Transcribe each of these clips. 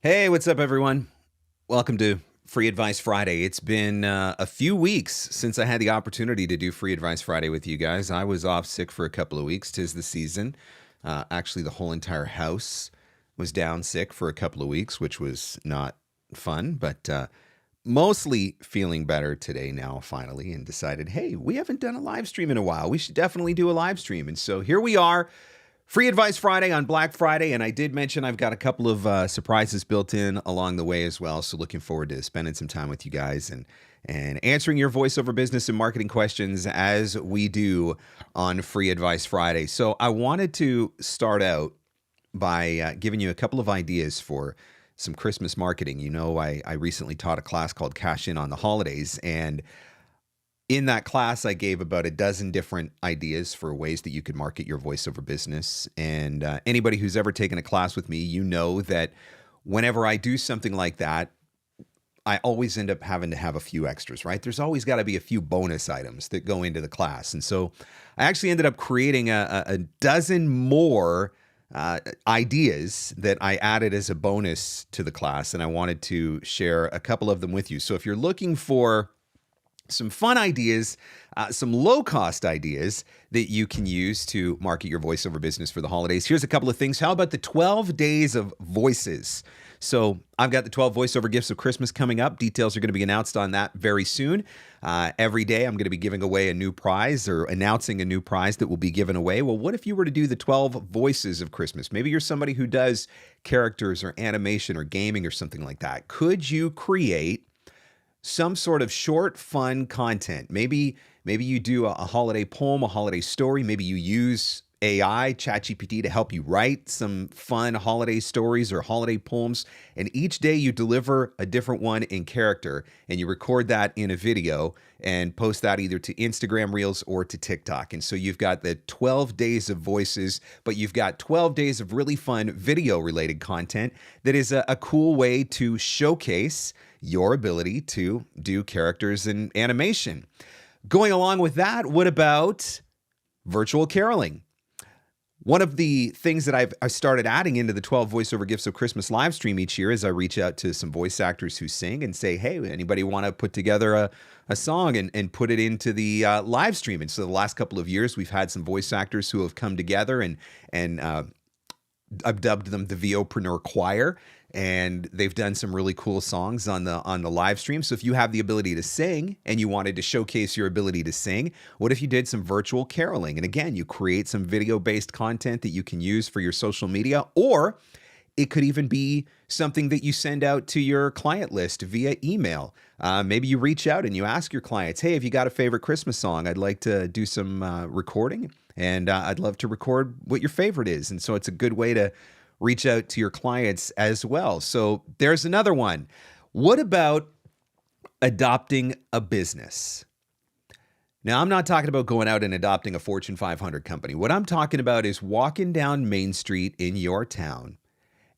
Hey, what's up, everyone? Welcome to Free Advice Friday. It's been a few weeks since I had the opportunity to do Free Advice Friday with you guys. I was off sick for a couple of weeks. 'Tis the season. Actually, the whole entire house was down sick for a couple of weeks, which was not fun, but mostly feeling better today now, finally, and decided, hey, we haven't done a live stream in a while. We should definitely do a live stream. And so here we are. Free Advice Friday on Black Friday, and I did mention I've got a couple of surprises built in along the way as well, so looking forward to spending some time with you guys and answering your voiceover business and marketing questions as we do on Free Advice Friday. So I wanted to start out by giving you a couple of ideas for some Christmas marketing. You know, I recently taught a class called Cash In on the Holidays, and in that class, I gave about a dozen different ideas for ways that you could market your voiceover business. And anybody who's ever taken a class with me, you know that whenever I do something like that, I always end up having to have a few extras, right? There's always got to be a few bonus items that go into the class. And so I actually ended up creating a dozen more ideas that I added as a bonus to the class. And I wanted to share a couple of them with you. So if you're looking for some fun ideas, some low-cost ideas that you can use to market your voiceover business for the holidays. Here's a couple of things. How about the 12 days of voices? So I've got the 12 voiceover gifts of Christmas coming up. Details are going to be announced on that very soon. Every day I'm going to be giving away a new prize or announcing a new prize that will be given away. Well, what if you were to do the 12 voices of Christmas? Maybe you're somebody who does characters or animation or gaming or something like that. Could you create some sort of short, fun content? Maybe you do a holiday poem, a holiday story. Maybe you use AI, ChatGPT, to help you write some fun holiday stories or holiday poems. And each day you deliver a different one in character, and you record that in a video and post that either to Instagram Reels or to TikTok. And so you've got the 12 days of voices, but you've got 12 days of really fun video-related content that is a cool way to showcase your ability to do characters and animation. Going along with that, what about virtual caroling? One of the things that I started adding into the 12 voiceover gifts of Christmas live stream each year is I reach out to some voice actors who sing and say, hey, anybody want to put together a song and put it into the live stream? And so the last couple of years, we've had some voice actors who have come together and I've dubbed them the VOpreneur Choir, and they've done some really cool songs on the live stream. So if you have the ability to sing and you wanted to showcase your ability to sing, what if you did some virtual caroling? And again, you create some video-based content that you can use for your social media, or it could even be something that you send out to your client list via email. Maybe you reach out and you ask your clients, hey, have you got a favorite Christmas song? I'd like to do some recording, and I'd love to record what your favorite is. And so it's a good way to reach out to your clients as well. So there's another one. What about adopting a business? Now, I'm not talking about going out and adopting a Fortune 500 company. What I'm talking about is walking down Main Street in your town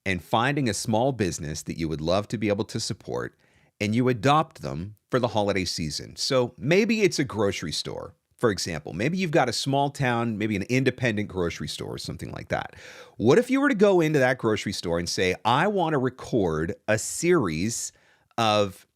and finding a small business that you would love to be able to support, and you adopt them for the holiday season. So maybe it's a grocery store, for example. Maybe you've got a small town, maybe an independent grocery store or something like that. What if you were to go into that grocery store and say, I want to record a series of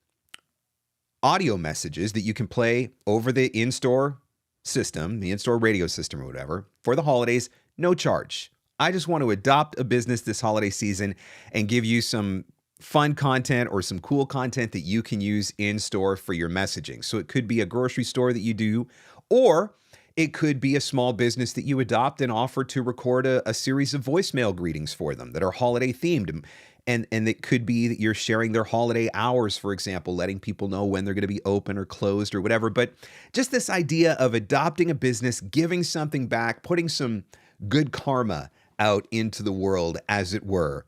audio messages that you can play over the in-store system, the in-store radio system or whatever, for the holidays, no charge. I just want to adopt a business this holiday season and give you some fun content or some cool content that you can use in store for your messaging. So it could be a grocery store that you do, or it could be a small business that you adopt and offer to record a series of voicemail greetings for them that are holiday themed. And it could be that you're sharing their holiday hours, for example, letting people know when they're going to be open or closed or whatever. But just this idea of adopting a business, giving something back, putting some good karma out into the world, as it were.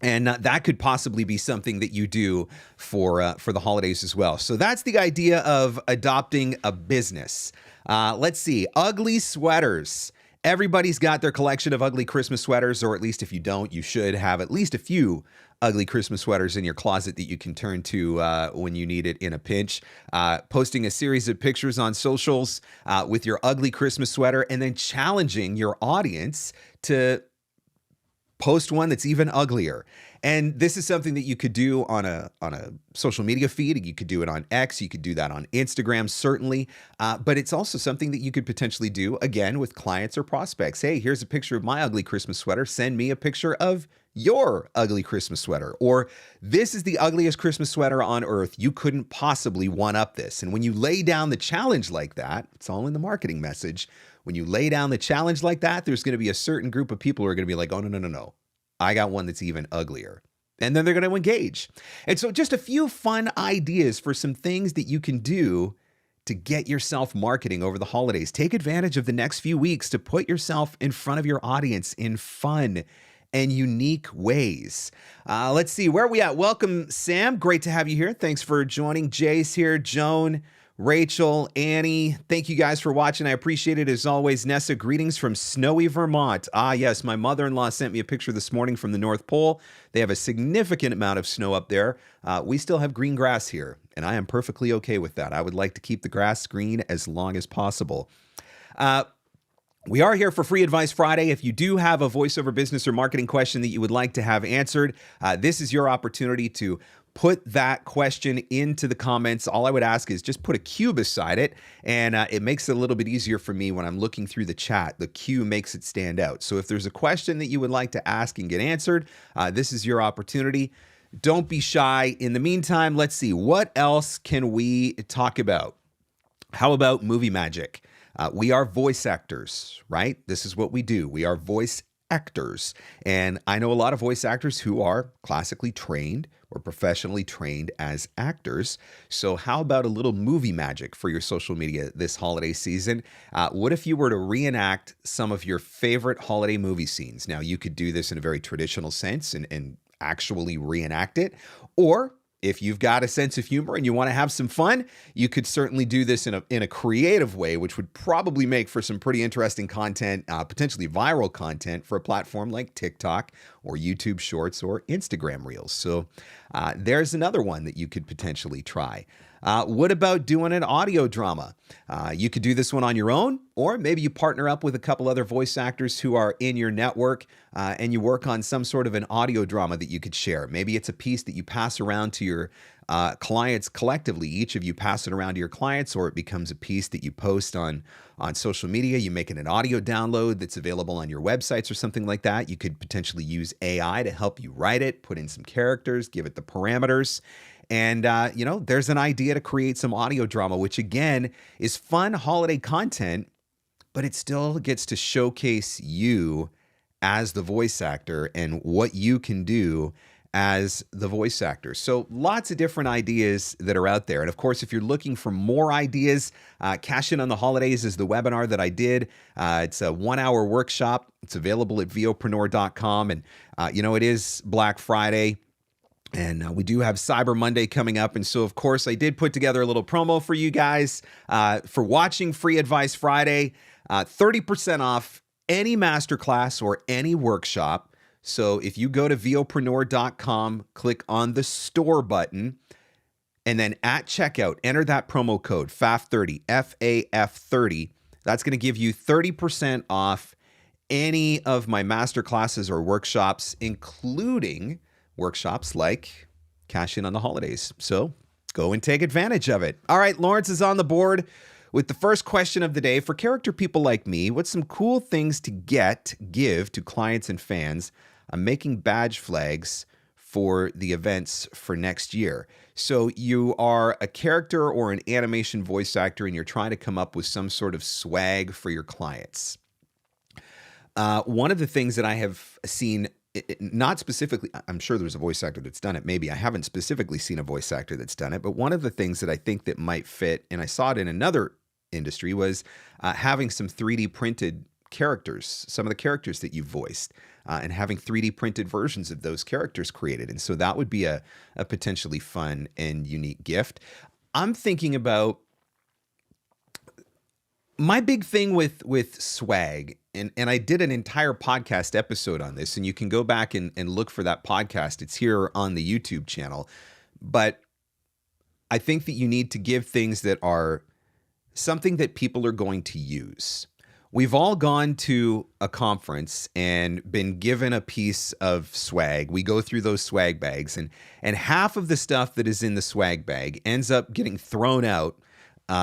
And that could possibly be something that you do for the holidays as well. So that's the idea of adopting a business. Let's see. Ugly sweaters. Everybody's got their collection of ugly Christmas sweaters, or at least if you don't, you should have at least a few ugly Christmas sweaters in your closet that you can turn to when you need it in a pinch. Posting a series of pictures on socials with your ugly Christmas sweater, and then challenging your audience to post one that's even uglier. And this is something that you could do on a social media feed. You could do it on X. You could do that on Instagram, certainly. But it's also something that you could potentially do, again, with clients or prospects. Hey, here's a picture of my ugly Christmas sweater. Send me a picture of your ugly Christmas sweater. Or this is the ugliest Christmas sweater on earth. You couldn't possibly one-up this. And when you lay down the challenge like that, it's all in the marketing message. When you lay down the challenge like that, there's going to be a certain group of people who are going to be like, oh, no. I got one that's even uglier. And then they're going to engage. And so just a few fun ideas for some things that you can do to get yourself marketing over the holidays. Take advantage of the next few weeks to put yourself in front of your audience in fun and unique ways. Let's see, where are we at? Welcome, Sam. Great to have you here. Thanks for joining. Jay's here. Joan, Rachel, Annie, thank you guys for watching. I appreciate it as always. Nessa, greetings from snowy Vermont. Ah, yes, my mother-in-law sent me a picture this morning from the North Pole. They have a significant amount of snow up there. We still have green grass here, and I am perfectly okay with that. I would like to keep the grass green as long as possible. We are here for Free Advice Friday. If you do have a voiceover business or marketing question that you would like to have answered, this is your opportunity to put that question into the comments. All I would ask is just put a Q beside it, and it makes it a little bit easier for me when I'm looking through the chat. The Q makes it stand out. So if there's a question that you would like to ask and get answered, this is your opportunity. Don't be shy. In the meantime, let's see. What else can we talk about? How about movie magic? We are voice actors, right? This is what we do. We are voice actors. And I know a lot of voice actors who are classically trained or professionally trained as actors. So how about a little movie magic for your social media this holiday season? What if you were to reenact some of your favorite holiday movie scenes? Now, you could do this in a very traditional sense and actually reenact it. Or if you've got a sense of humor and you want to have some fun, you could certainly do this in a creative way, which would probably make for some pretty interesting content, potentially viral content for a platform like TikTok or YouTube Shorts or Instagram Reels. So there's another one that you could potentially try. What about doing an audio drama? You could do this one on your own, or maybe you partner up with a couple other voice actors who are in your network and you work on some sort of an audio drama that you could share. Maybe it's a piece that you pass around to your clients collectively. Each of you pass it around to your clients, or it becomes a piece that you post on social media. You make it an audio download that's available on your websites or something like that. You could potentially use AI to help you write it, put in some characters, give it the parameters. And, there's an idea to create some audio drama, which again is fun holiday content, but it still gets to showcase you as the voice actor and what you can do as the voice actor. So lots of different ideas that are out there. And of course, if you're looking for more ideas, Cash In on the Holidays is the webinar that I did. It's a 1-hour workshop. It's available at VOpreneur.com. And, it is Black Friday. And we do have Cyber Monday coming up. And so, of course, I did put together a little promo for you guys for watching Free Advice Friday, 30% off any masterclass or any workshop. So if you go to VOpreneur.com, click on the store button, and then at checkout, enter that promo code FAF30, FAF30. That's going to give you 30% off any of my masterclasses or workshops, including workshops like Cash In on the Holidays. So go and take advantage of it. All right, Lawrence is on the board with the first question of the day. For character people like me, what's some cool things to give to clients and fans? I'm making badge flags for the events for next year. So you are a character or an animation voice actor and you're trying to come up with some sort of swag for your clients. One of the things that I have seen, not specifically, I'm sure there's a voice actor that's done it. Maybe I haven't specifically seen a voice actor that's done it, but one of the things that I think that might fit, and I saw it in another industry, was having some 3D printed characters, some of the characters that you voiced, and having 3D printed versions of those characters created. And so that would be a potentially fun and unique gift. I'm thinking about my big thing with swag, and I did an entire podcast episode on this, and you can go back and look for that podcast. It's here on the YouTube channel. But I think that you need to give things that are something that people are going to use. We've all gone to a conference and been given a piece of swag. We go through those swag bags, and half of the stuff that is in the swag bag ends up getting thrown out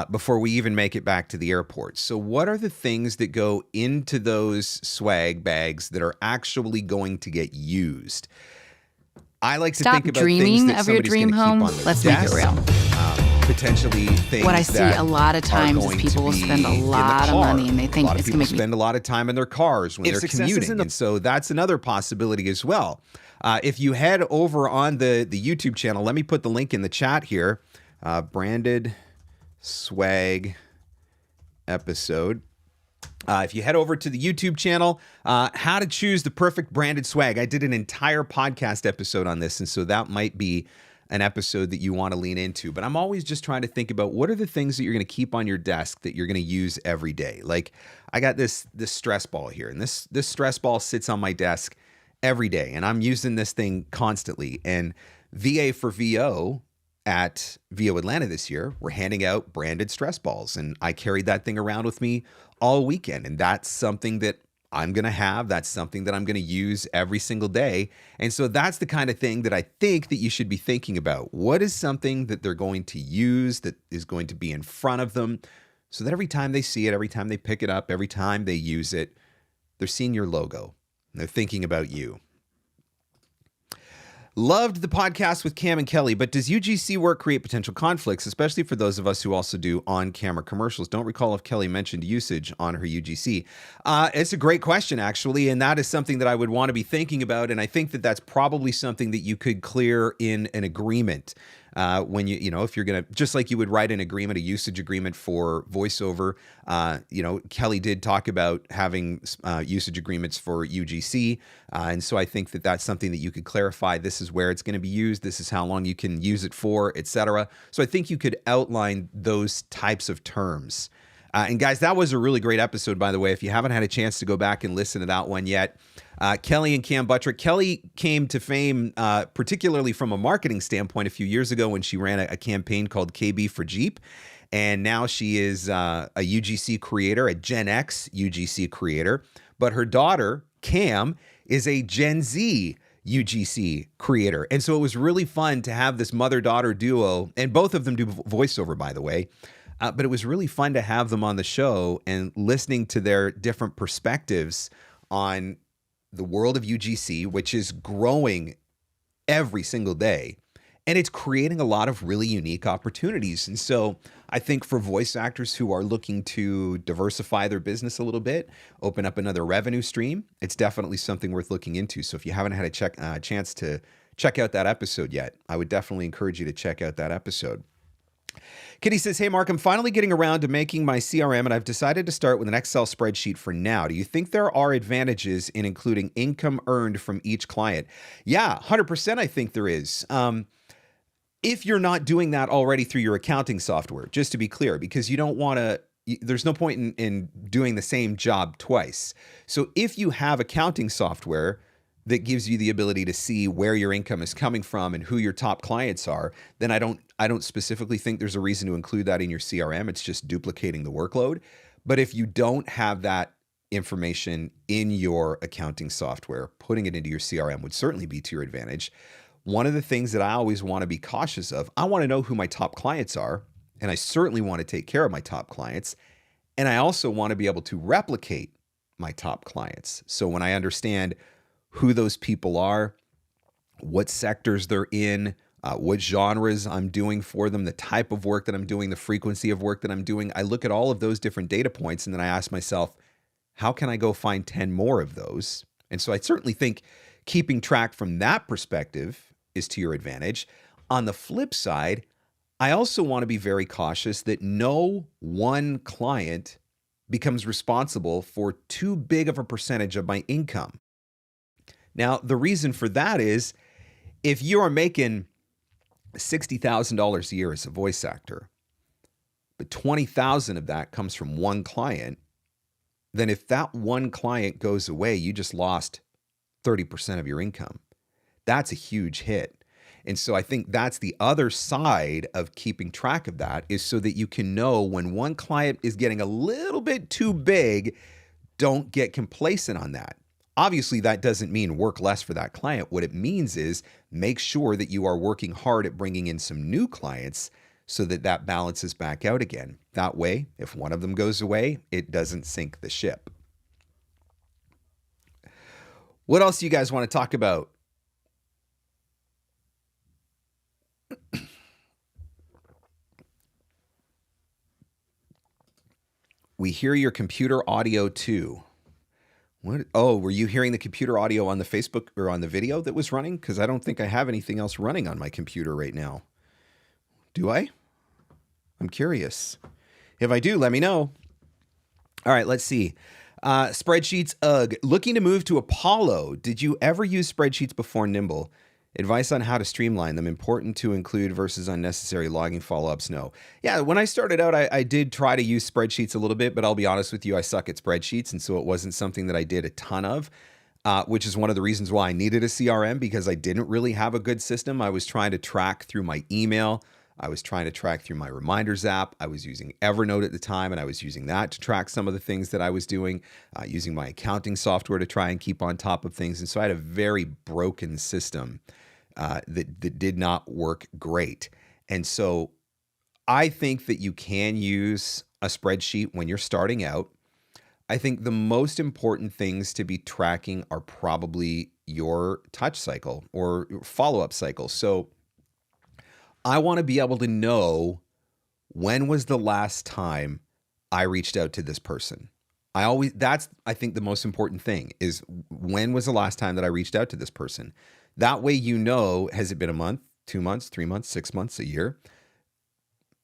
before we even make it back to the airport. So what are the things that go into those swag bags that are actually going to get used? I like to think about things that somebody's going to keep on their Let's desk. make it real. Potentially things What I see that a lot of times is people will spend a lot of money and they think it's going to make spend a lot of time in their cars when they're commuting, and so that's another possibility as well. If you head over on the YouTube channel, let me put the link in the chat here. Branded swag episode. If you head over to the YouTube channel, how to choose the perfect branded swag. I did an entire podcast episode on this, and so that might be an episode that you want to lean into. But I'm always just trying to think about what are the things that you're going to keep on your desk that you're going to use every day. Like I got this stress ball here, and this stress ball sits on my desk every day, and I'm using this thing constantly. And VA for VO at VO Atlanta this year, we're handing out branded stress balls, and I carried that thing around with me all weekend, and that's something that I'm going to have. That's something that I'm going to use every single day. And so that's the kind of thing that I think that you should be thinking about. What is something that they're going to use that is going to be in front of them so that every time they see it, every time they pick it up, every time they use it, they're seeing your logo and they're thinking about you. Loved the podcast with Cam and Kelly, but does UGC work create potential conflicts, especially for those of us who also do on-camera commercials? Don't recall if Kelly mentioned usage on her UGC. It's a great question, actually, and that is something that I would want to be thinking about, and I think that that's probably something that you could clear in an agreement. When if you're going to, just like you would write an agreement, a usage agreement for voiceover, Kelly did talk about having usage agreements for UGC. And so I think that that's something that you could clarify. This is where it's going to be used. This is how long you can use it for, etc. So I think you could outline those types of terms. And guys, that was a really great episode, by the way. If you haven't had a chance to go back and listen to that one yet, Kelly and Cam Buttrick. Kelly came to fame particularly from a marketing standpoint a few years ago when she ran a campaign called KB for Jeep. And now she is a UGC creator, a Gen X UGC creator. But her daughter, Cam, is a Gen Z UGC creator. And so it was really fun to have this mother-daughter duo. And both of them do voiceover, by the way. But it was really fun to have them on the show and listening to their different perspectives on the world of UGC, which is growing every single day. And it's creating a lot of really unique opportunities. And so I think for voice actors who are looking to diversify their business a little bit, open up another revenue stream, it's definitely something worth looking into. So if you haven't had a chance to check out that episode yet, I would definitely encourage you to check out that episode. Kitty says, hey, Mark, I'm finally getting around to making my CRM, and I've decided to start with an Excel spreadsheet for now. Do you think there are advantages in including income earned from each client? Yeah, 100% I think there is. If you're not doing that already through your accounting software, just to be clear, because you don't want to, there's no point in doing the same job twice. So if you have accounting software that gives you the ability to see where your income is coming from and who your top clients are, then I don't specifically think there's a reason to include that in your CRM. It's just duplicating the workload. But if you don't have that information in your accounting software, putting it into your CRM would certainly be to your advantage. One of the things that I always want to be cautious of, I want to know who my top clients are, and I certainly want to take care of my top clients. And I also want to be able to replicate my top clients. So when I understand who those people are, what sectors they're in, what genres I'm doing for them, the type of work that I'm doing, the frequency of work that I'm doing. I look at all of those different data points and then I ask myself, how can I go find 10 more of those? And so I certainly think keeping track from that perspective is to your advantage. On the flip side, I also want to be very cautious that no one client becomes responsible for too big of a percentage of my income. Now, the reason for that is if you are making $60,000 a year as a voice actor, but $20,000 of that comes from one client, then if that one client goes away, you just lost 30% of your income. That's a huge hit. And so I think that's the other side of keeping track of that, is so that you can know when one client is getting a little bit too big, don't get complacent on that. Obviously, that doesn't mean work less for that client. What it means is make sure that you are working hard at bringing in some new clients so that that balances back out again. That way, if one of them goes away, it doesn't sink the ship. What else do you guys want to talk about? We hear your computer audio too. What? Oh, were you hearing the computer audio on the Facebook or on the video that was running? Because I don't think I have anything else running on my computer right now. Do I? I'm curious. If I do, let me know. All right, let's see. Spreadsheets, ugh. Looking to move to Apollo. Did you ever use spreadsheets before Nimble? Advice on how to streamline them. Important to include versus unnecessary logging follow-ups. No. Yeah, when I started out, I did try to use spreadsheets a little bit, but I'll be honest with you, I suck at spreadsheets. And so it wasn't something that I did a ton of, which is one of the reasons why I needed a CRM, because I didn't really have a good system. I was trying to track through my email. I was trying to track through my reminders app. I was using Evernote at the time, and I was using that to track some of the things that I was doing, using my accounting software to try and keep on top of things. And so I had a very broken system that did not work great. And so I think that you can use a spreadsheet when you're starting out. I think the most important things to be tracking are probably your touch cycle or follow-up cycle. So I want to be able to know, when was the last time I reached out to this person? That's, I think, the most important thing is, when was the last time that I reached out to this person? That way, you know, has it been a month, 2 months, 3 months, 6 months, a year?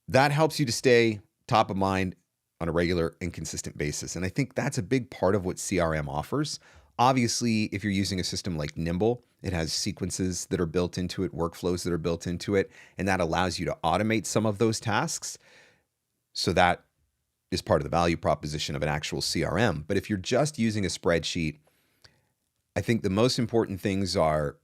That helps you to stay top of mind on a regular and consistent basis. And I think that's a big part of what CRM offers. Obviously, if you're using a system like Nimble, it has sequences that are built into it, workflows that are built into it, and that allows you to automate some of those tasks. So that is part of the value proposition of an actual CRM. But if you're just using a spreadsheet, I think the most important things are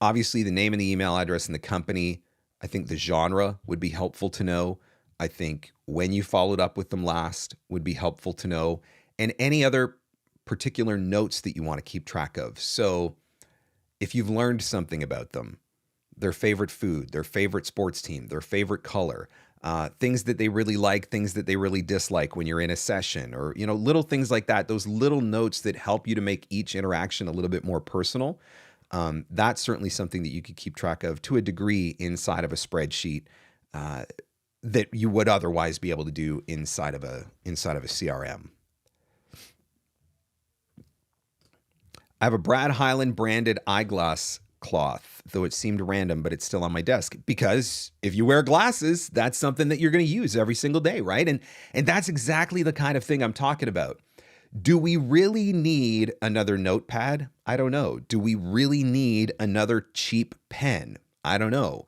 obviously the name and the email address and the company. I think the genre would be helpful to know. I think when you followed up with them last would be helpful to know, and any other particular notes that you want to keep track of. So if you've learned something about them, their favorite food, their favorite sports team, their favorite color, things that they really like, things that they really dislike when you're in a session, or, you know, little things like that, those little notes that help you to make each interaction a little bit more personal. That's certainly something that you could keep track of to a degree inside of a spreadsheet that you would otherwise be able to do inside of a CRM. I have a Brad Highland branded eyeglass cloth, though it seemed random, but it's still on my desk, because if you wear glasses, that's something that you're going to use every single day, right? And that's exactly the kind of thing I'm talking about. Do we really need another notepad? I don't know. Do we really need another cheap pen? I don't know.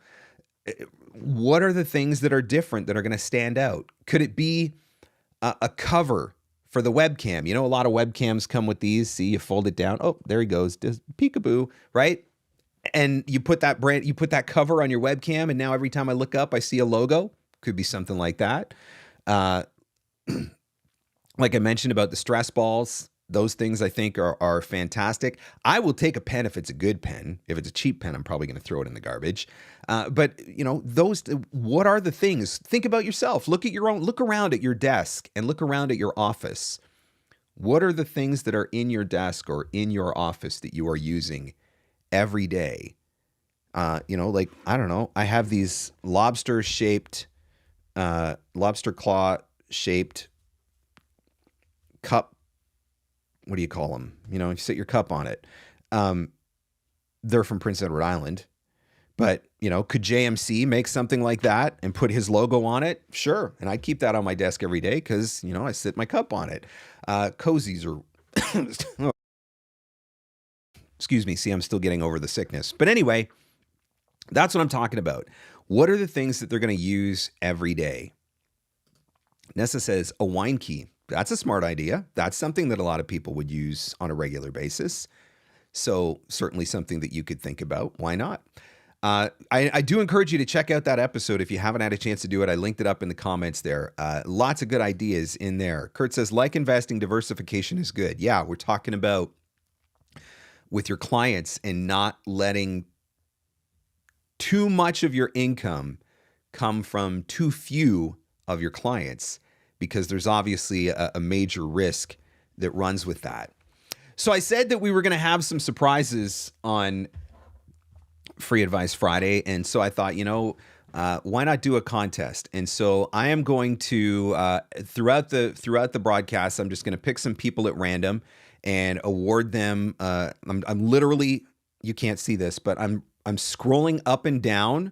What are the things that are different that are going to stand out? Could it be a cover for the webcam? You know, a lot of webcams come with these. See, you fold it down. Oh, there he goes. Just peekaboo, right? And you put that cover on your webcam, and now every time I look up, I see a logo. Could be something like that. Like I mentioned about the stress balls, those things I think are fantastic. I will take a pen if it's a good pen. If it's a cheap pen, I'm probably going to throw it in the garbage. But you know, what are the things? Think about yourself. Look around at your desk and look around at your office. What are the things that are in your desk or in your office that you are using every day? You know, like, I don't know. I have these lobster claw shaped cup. What do you call them? You know, you sit your cup on it. They're from Prince Edward Island, but you know, could JMC make something like that and put his logo on it? Sure. And I keep that on my desk every day because, you know, I sit my cup on it. Cozies are, excuse me. See, I'm still getting over the sickness, but anyway, that's what I'm talking about. What are the things that they're going to use every day? Nessa says a wine key. That's a smart idea. That's something that a lot of people would use on a regular basis. So certainly something that you could think about. Why not? I do encourage you to check out that episode if you haven't had a chance to do it. I linked it up in the comments there. Lots of good ideas in there. Kurt says, like investing, diversification is good. Yeah, we're talking about with your clients and not letting too much of your income come from too few of your clients, because there's obviously a major risk that runs with that. So I said that we were going to have some surprises on Free Advice Friday, and so I thought, why not do a contest? And so I am going to throughout the broadcast, I'm just going to pick some people at random and award them. I'm literally, you can't see this, but I'm scrolling up and down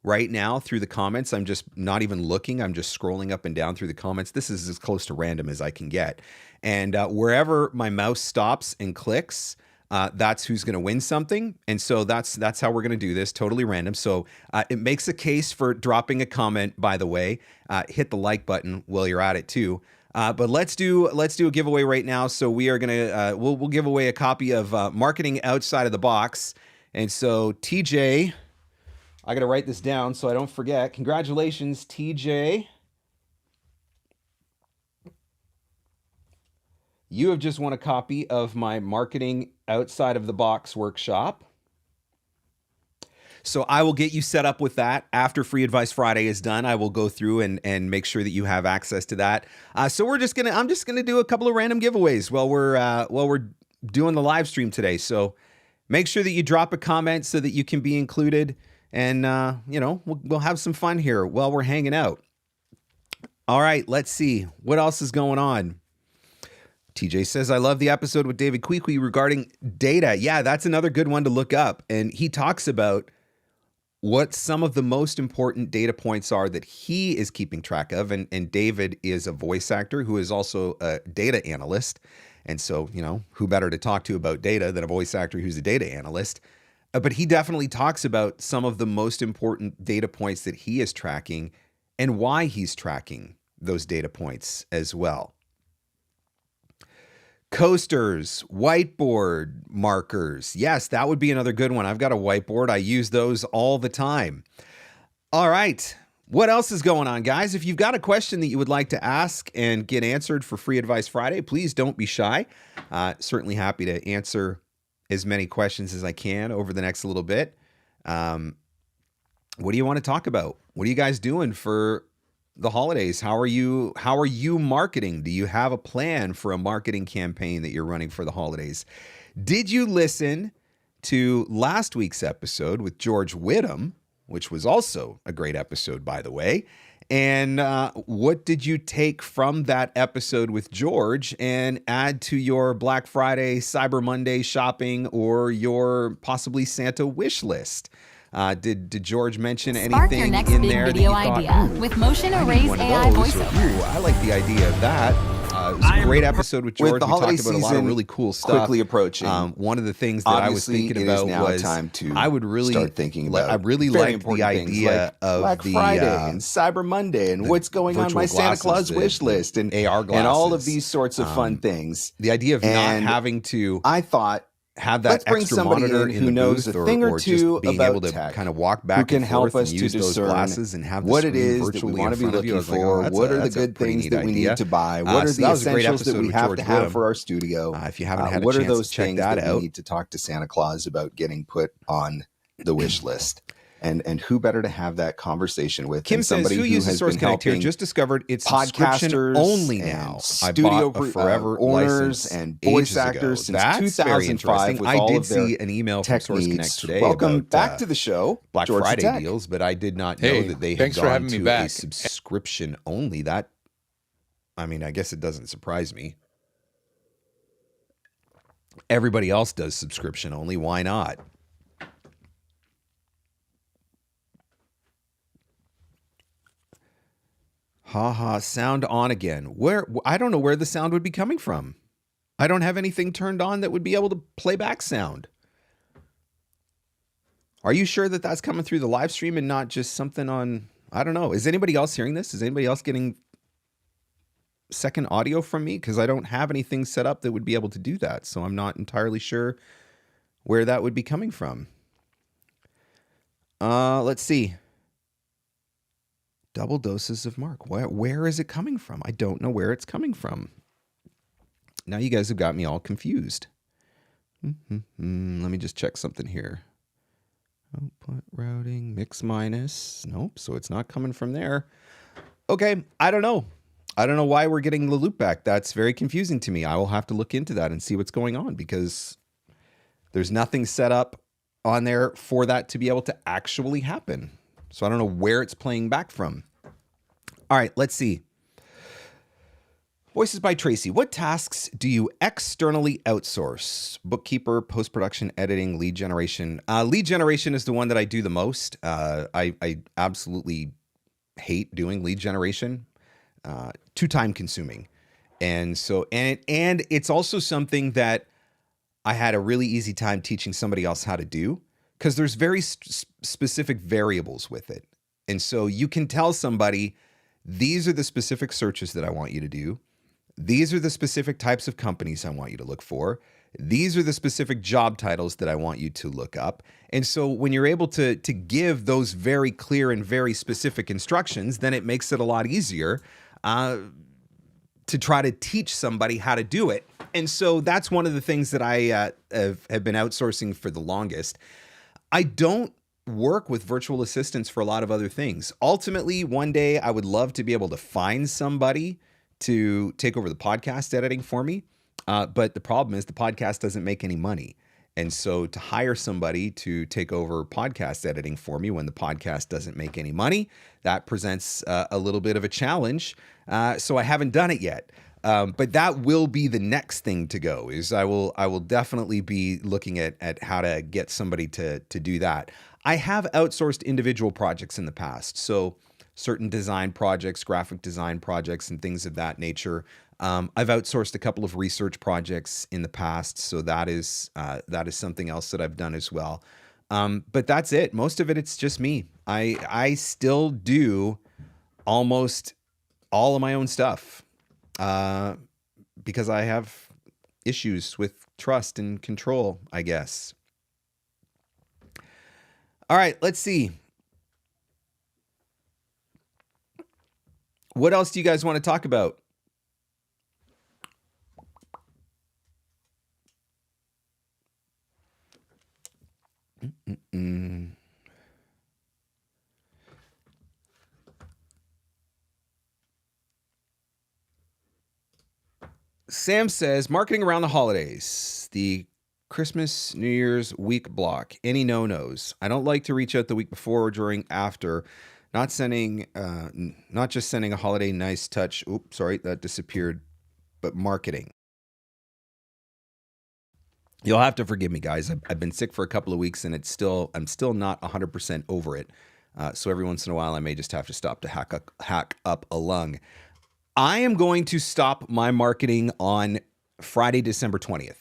right now through the comments. I'm just not even looking. I'm just scrolling up and down through the comments. This is as close to random as I can get. And wherever my mouse stops and clicks, that's who's going to win something. And so that's how we're going to do this, totally random. So it makes a case for dropping a comment, by the way. Hit the like button while you're at it too. But let's do a giveaway right now. So we are going to we'll give away a copy of Marketing Outside of the Box. And so TJ, I got to write this down so I don't forget. Congratulations, TJ. You have just won a copy of my Marketing Outside of the Box workshop. So I will get you set up with that after Free Advice Friday is done. I will go through and make sure that you have access to that. So I'm just gonna do a couple of random giveaways while we're doing the live stream today. So make sure that you drop a comment so that you can be included, and we'll have some fun here while we're hanging out. All right, let's see what else is going on. TJ says, I love the episode with David Kwee regarding data. Yeah, that's another good one to look up. And he talks about what some of the most important data points are that he is keeping track of. And David is a voice actor who is also a data analyst. And so, who better to talk to about data than a voice actor who's a data analyst? But he definitely talks about some of the most important data points that he is tracking and why he's tracking those data points as well. Coasters, whiteboard markers. Yes, that would be another good one. I've got a whiteboard. I use those all the time. All right. What else is going on, guys? If you've got a question that you would like to ask and get answered for Free Advice Friday, please don't be shy. Certainly happy to answer as many questions as I can over the next little bit. What do you want to talk about? What are you guys doing for the holidays? How are you marketing? Do you have a plan for a marketing campaign that you're running for the holidays? Did you listen to last week's episode with George Whittam, which was also a great episode, by the way? And what did you take from that episode with George and add to your Black Friday, Cyber Monday shopping, or your possibly Santa wish list? Did George mention Spark anything your next in big there video that you idea thought, with Motion I need Erase one of AI those, or, voiceover. ooh, I like the idea of that. It was a great episode with George. With the We holiday talked about a lot of really cool stuff. quickly approaching, one of the things that I was obviously thinking it is about now was time to I would really start thinking about I really very liked the important things idea like of Black the Friday and Cyber Monday and what's going on my virtual Santa Claus glasses, wish list and AR glasses, and all of these sorts of fun things. The idea of not And having to I thought, have that let's bring extra somebody monitor in in who the knows booth, a thing or just two being about able to tech, kind of walk back who can and help forth us and to use those discern glasses and have the what it screen is that we virtually want in to be front of you. I looking was like, for, oh, what are the that's a good pretty things neat that we idea. need to buy, what are So the that was a great essentials that episode we with have George to have Whittam. for our studio. If you haven't had a what are chance those to check things that that out, we need to talk to Santa Claus about getting put on the wish list? And who better to have that conversation with Kim than says, somebody who who uses has Source been Connect here? helping Just discovered it's subscription podcasters only and now. I studio bought a forever owners license and voice ages ago. actors since That's very 2005 interesting. with I all did of their see an email from tech Source Connect needs. today Welcome about back to the show, Black George Friday Tech. deals, but I did not know Hey, that they had thanks for gone having me to a back. subscription only. That, I mean, I guess it doesn't surprise me. Everybody else does subscription only. Why not? Haha, sound on again. Where? I don't know where the sound would be coming from. I don't have anything turned on that would be able to play back sound. Are you sure that that's coming through the live stream and not just something on, I don't know. Is anybody else hearing this? Is anybody else getting second audio from me? Because I don't have anything set up that would be able to do that. So I'm not entirely sure where that would be coming from. Let's see. Double doses of Mark. Where is it coming from? I don't know where it's coming from. Now you guys have got me all confused. Let me just check something here. Output routing, mix minus. Nope, so it's not coming from there. Okay, I don't know. I don't know why we're getting the loop back. That's very confusing to me. I will have to look into that and see what's going on because there's nothing set up on there for that to be able to actually happen. So I don't know where it's playing back from. All right, let's see. Voices by Tracy. What tasks do you externally outsource? Bookkeeper, post-production, editing, lead generation. Lead generation is the one that I do the most. I absolutely hate doing lead generation. Too time consuming. And so, and it's also something that I had a really easy time teaching somebody else how to do because there's very specific variables with it. And so you can tell somebody, these are the specific searches that I want you to do. These are the specific types of companies I want you to look for. These are the specific job titles that I want you to look up. And so when you're able to give those very clear and very specific instructions, then it makes it a lot easier to try to teach somebody how to do it. And so that's one of the things that I have been outsourcing for the longest. I don't work with virtual assistants for a lot of other things. Ultimately, one day I would love to be able to find somebody to take over the podcast editing for me. But the problem is the podcast doesn't make any money. And so to hire somebody to take over podcast editing for me when the podcast doesn't make any money, that presents a little bit of a challenge. So I haven't done it yet. But that will be the next thing to go. Is I will definitely be looking at how to get somebody to do that. I have outsourced individual projects in the past. So certain design projects, graphic design projects, and things of that nature. I've outsourced a couple of research projects in the past, so that is something else that I've done as well. But that's it. Most of it, it's just me. I still do almost all of my own stuff because I have issues with trust and control, I guess. All right, let's see. What else do you guys want to talk about? Sam says, marketing around the holidays, the Christmas, New Year's week block, any no-nos. I don't like to reach out the week before or during after. Not just sending a holiday nice touch. Oops, sorry, that disappeared. But marketing. You'll have to forgive me, guys. I've been sick for a couple of weeks, and I'm still not 100% over it. So every once in a while, I may just have to stop to hack up a lung. I am going to stop my marketing on Friday, December 20th.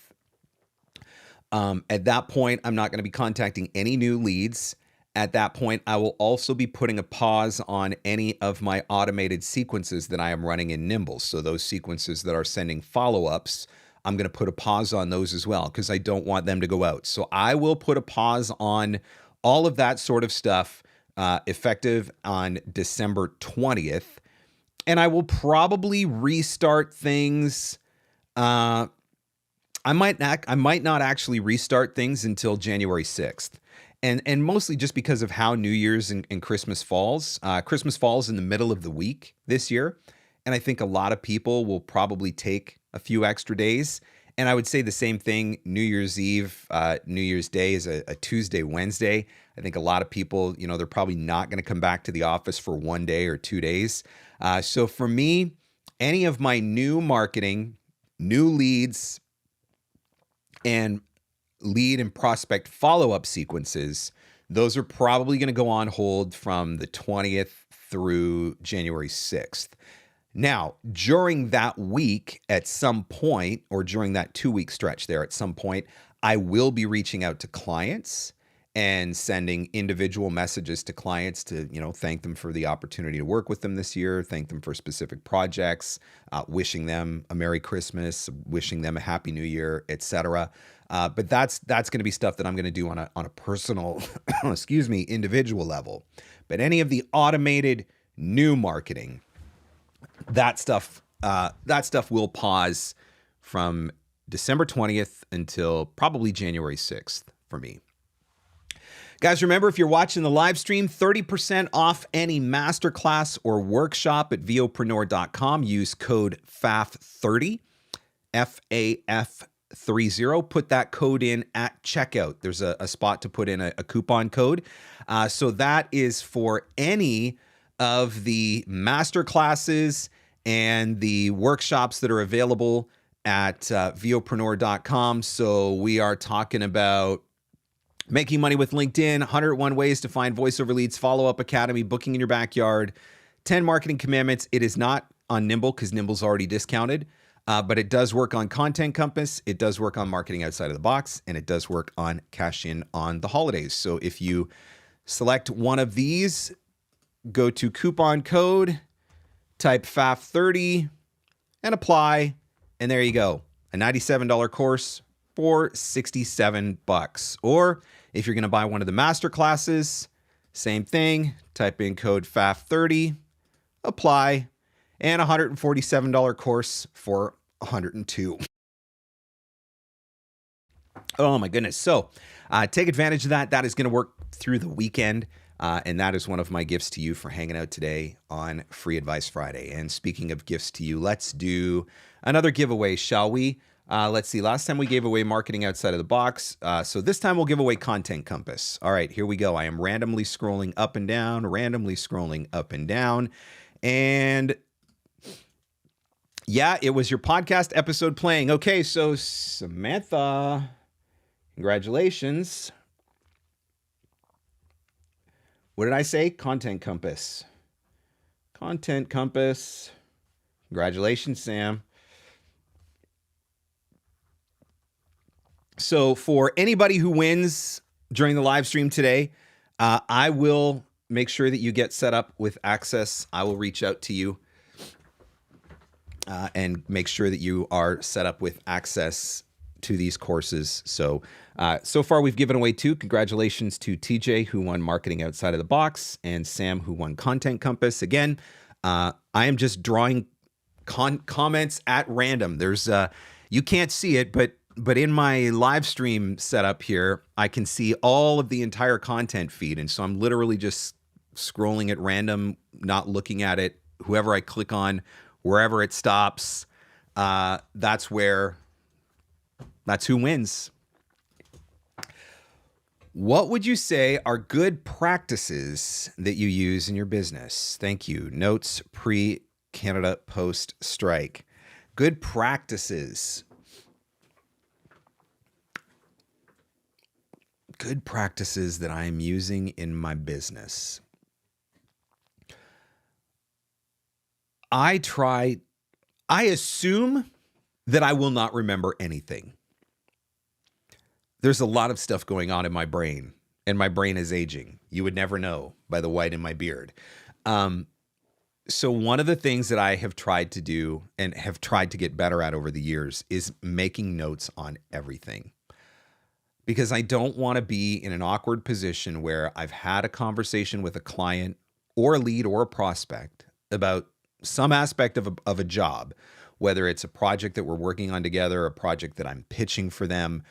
At that point, I'm not going to be contacting any new leads. At that point, I will also be putting a pause on any of my automated sequences that I am running in Nimble. So those sequences that are sending follow-ups, I'm going to put a pause on those as well because I don't want them to go out. So I will put a pause on all of that sort of stuff effective on December 20th. And I will probably restart things. I might not actually restart things until January 6th. And mostly just because of how New Year's and Christmas falls. Christmas falls in the middle of the week this year. And I think a lot of people will probably take a few extra days. And I would say the same thing, New Year's Eve, New Year's Day is a Tuesday, Wednesday. I think a lot of people, they're probably not going to come back to the office for 1 day or 2 days. So for me, any of my new marketing, new leads, and lead and prospect follow-up sequences, those are probably going to go on hold from the 20th through January 6th. Now, during that week at some point, or during that 2-week stretch there at some point, I will be reaching out to clients and sending individual messages to clients to, thank them for the opportunity to work with them this year, thank them for specific projects, wishing them a Merry Christmas, wishing them a Happy New Year, etc. But that's going to be stuff that I'm going to do on a personal, individual level. But any of the automated new marketing, that stuff will pause from December 20th until probably January 6th for me. Guys, remember, if you're watching the live stream, 30% off any masterclass or workshop at VOpreneur.com. Use code FAF30, FAF30. Put that code in at checkout. There's a spot to put in a coupon code. So that is for any of the masterclasses and the workshops that are available at VOpreneur.com. So we are talking about making money with LinkedIn, 101 ways to find voiceover leads, follow-up academy, booking in your backyard, 10 marketing commandments. It is not on Nimble because Nimble's already discounted, but it does work on Content Compass. It does work on marketing outside of the box, and it does work on cash in on the holidays. So if you select one of these, go to coupon code, type FAF30 and apply. And there you go. A $97 course for $67. Or if you're going to buy one of the master classes, same thing, type in code FAF30, apply, and a $147 course for $102. Oh my goodness. So take advantage of that. That is going to work through the weekend. And that is one of my gifts to you for hanging out today on Free Advice Friday. And speaking of gifts to you, let's do another giveaway, shall we? Let's see. Last time we gave away marketing outside of the box. So this time we'll give away Content Compass. All right, here we go. I am randomly scrolling up and down, And yeah, it was your podcast episode playing. Okay, so Samantha, congratulations. What did I say? Content Compass. Content Compass. Congratulations, Sam. So for anybody who wins during the live stream today, I will make sure that you get set up with access. I will reach out to you and make sure that you are set up with access to these courses. So far we've given away 2. Congratulations to TJ, who won Marketing Outside of the Box, and Sam, who won Content Compass. Again, I am just drawing comments at random. There's you can't see it, but in my live stream setup here, I can see all of the entire content feed. And so I'm literally just scrolling at random, not looking at it. Whoever I click on, wherever it stops, that's who wins. What would you say are good practices that you use in your business? Thank you. Notes pre-Canada Post strike. Good practices. Good practices that I am using in my business. I assume that I will not remember anything. There's a lot of stuff going on in my brain, and my brain is aging. You would never know by the white in my beard. So one of the things that I have tried to do and have tried to get better at over the years is making notes on everything. Because I don't want to be in an awkward position where I've had a conversation with a client or a lead or a prospect about some aspect of a job, whether it's a project that we're working on together, a project that I'm pitching for them.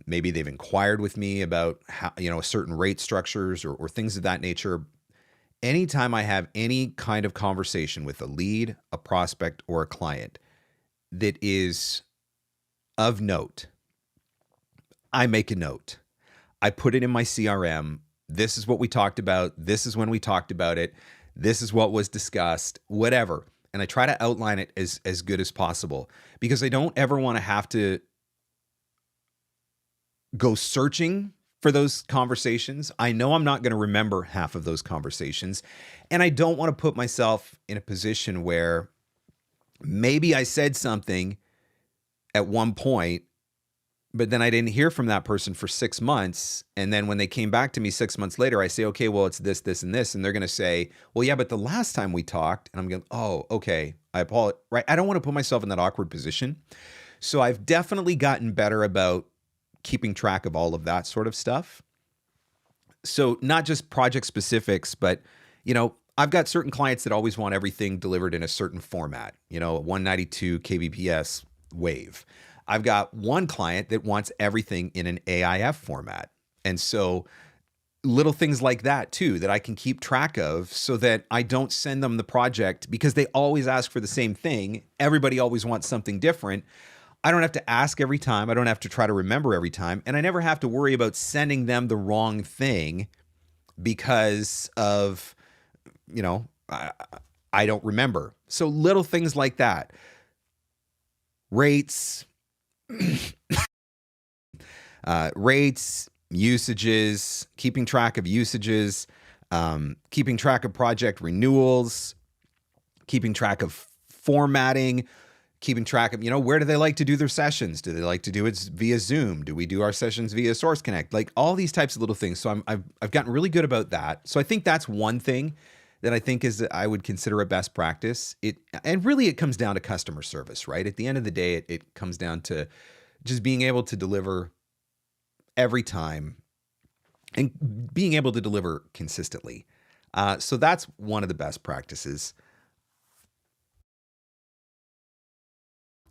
Maybe they've inquired with me about how, certain rate structures or things of that nature. Anytime I have any kind of conversation with a lead, a prospect, or a client that is of note, I make a note. I put it in my CRM. This is what we talked about. This is when we talked about it. This is what was discussed, whatever. And I try to outline it as good as possible because I don't ever want to have to go searching for those conversations. I know I'm not going to remember half of those conversations. And I don't want to put myself in a position where maybe I said something at one point But then I didn't hear from that person for 6 months. And then when they came back to me 6 months later, I say, okay, well, it's this, this, and this. And they're going to say, well, yeah, but the last time we talked, and I'm going, oh, okay, I apologize. Right. I don't want to put myself in that awkward position. So I've definitely gotten better about keeping track of all of that sort of stuff. So not just project specifics, but, I've got certain clients that always want everything delivered in a certain format, 192 kbps wave. I've got one client that wants everything in an AIF format. And so little things like that too, that I can keep track of so that I don't send them the project because they always ask for the same thing. Everybody always wants something different. I don't have to ask every time. I don't have to try to remember every time. And I never have to worry about sending them the wrong thing because of, I don't remember. So little things like that. Rates, usages, keeping track of usages, keeping track of project renewals, keeping track of formatting, keeping track of, where do they like to do their sessions? Do they like to do it via Zoom? Do we do our sessions via Source Connect? Like all these types of little things. So I've gotten really good about that. So I think that's one thing that I think is I would consider a best practice. And really it comes down to customer service, right? At the end of the day, it comes down to just being able to deliver every time and being able to deliver consistently. So that's one of the best practices.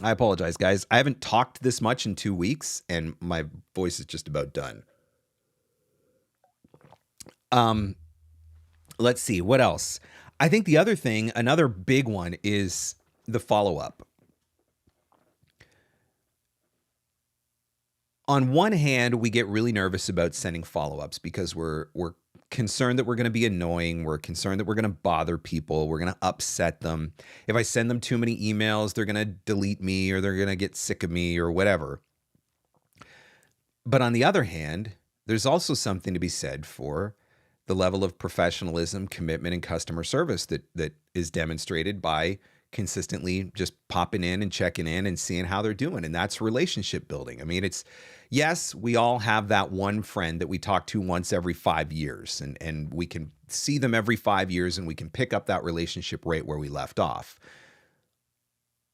I apologize, guys. I haven't talked this much in 2 weeks, and my voice is just about done. Let's see, what else? I think the other thing, another big one, is the follow-up. On one hand, we get really nervous about sending follow-ups because we're concerned that we're going to be annoying. We're concerned that we're going to bother people. We're going to upset them. If I send them too many emails, they're going to delete me or they're going to get sick of me or whatever. But on the other hand, there's also something to be said for the level of professionalism, commitment, and customer service that is demonstrated by consistently just popping in and checking in and seeing how they're doing. And that's relationship building. I mean, yes, we all have that one friend that we talk to once every 5 years, and we can see them every 5 years and we can pick up that relationship right where we left off.